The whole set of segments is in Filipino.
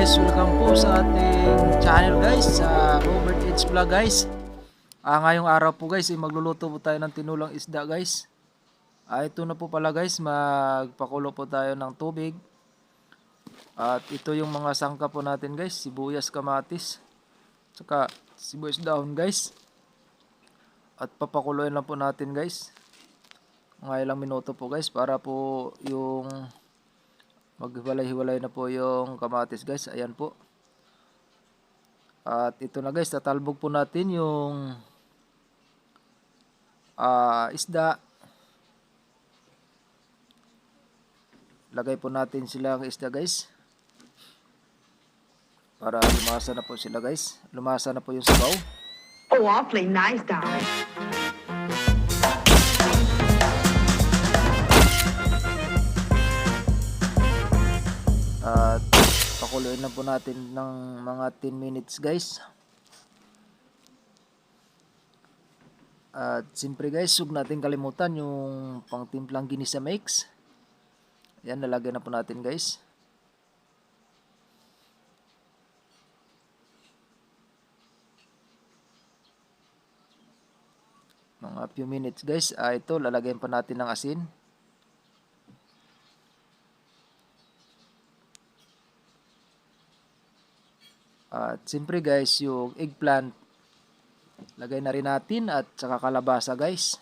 guys, welcome po sa ating channel guys, sa Robert H Vlog guys. Ngayong araw po guys, magluluto po tayo ng tinulang isda guys. Ito na po pala guys, magpakulo po tayo ng tubig. At ito yung mga sangka po natin guys, sibuyas, kamatis, saka sibuyas dahon guys. At papakuloyin lang po natin guys, mga ilang minuto po guys, para po yung maghiwalay-hiwalay na po yung kamatis guys. Ayan po. At ito na guys, tatalbog po natin yung isda. Lagay po natin silang isda guys, para lumasa na po sila guys. Lumasa na po yung sabaw. Oh, awfully nice, darling. At pakuluin na po natin ng mga 10 minutes guys. At siyempre guys, huwag natin kalimutan yung pangtimplang ginisa mix. Yan, nalagyan na po natin guys. Mga few minutes guys. Ito, lalagyan pa natin ng asin. At siyempre guys, yung eggplant, lagay na rin natin, at saka kalabasa guys.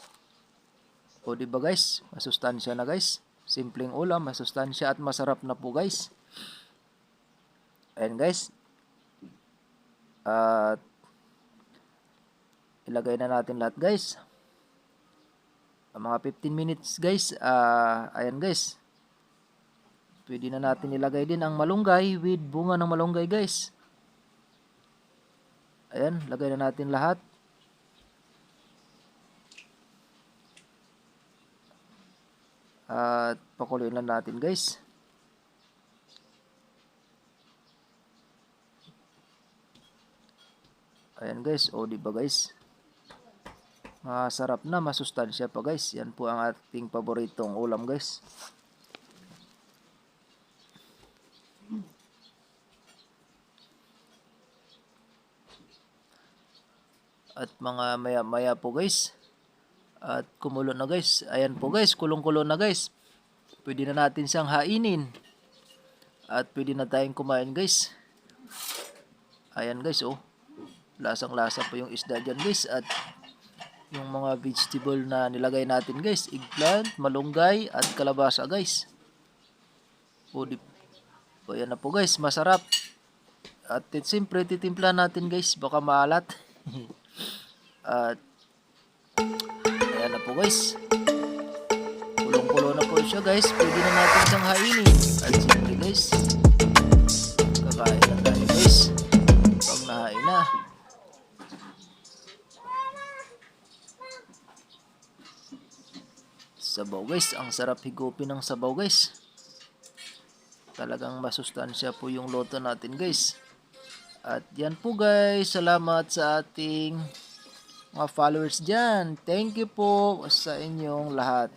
O diba guys, masustansya na guys. Simpleng ulam, masustansya at masarap na po guys. Ayan guys. At ilagay na natin lahat guys. Mga 15 minutes guys. Ayan guys. Pwede na natin ilagay din ang malunggay with bunga ng malunggay guys. Ayan, lagay na natin lahat. At pakuluin lang natin guys. Ayan guys, o diba guys, masarap na, masustansya pa guys. Yan po ang ating paboritong ulam guys. At mga maya po guys, at kumulo na guys. Ayan po guys, kulong-kulo na guys. Pwede na natin siyang hainin. At pwede na tayong kumain guys. Ayan guys, oh. Lasang-lasa po yung isda dyan guys. At yung mga vegetable na nilagay natin guys, eggplant, malunggay, at kalabasa guys. O yan na po guys, masarap. At siyempre titimpla natin guys, baka maalat. At ayan na po guys, kulong-kulo na po siya guys. Pwede na natin siyang hainin. At siyempre guys, kakain na tayo guys pag nahain na. Sabaw guys, ang sarap higupin ng sabaw guys. Talagang masustansya po yung luto natin guys. At yan po guys, salamat sa ating mga followers dyan. Thank you po sa inyong lahat.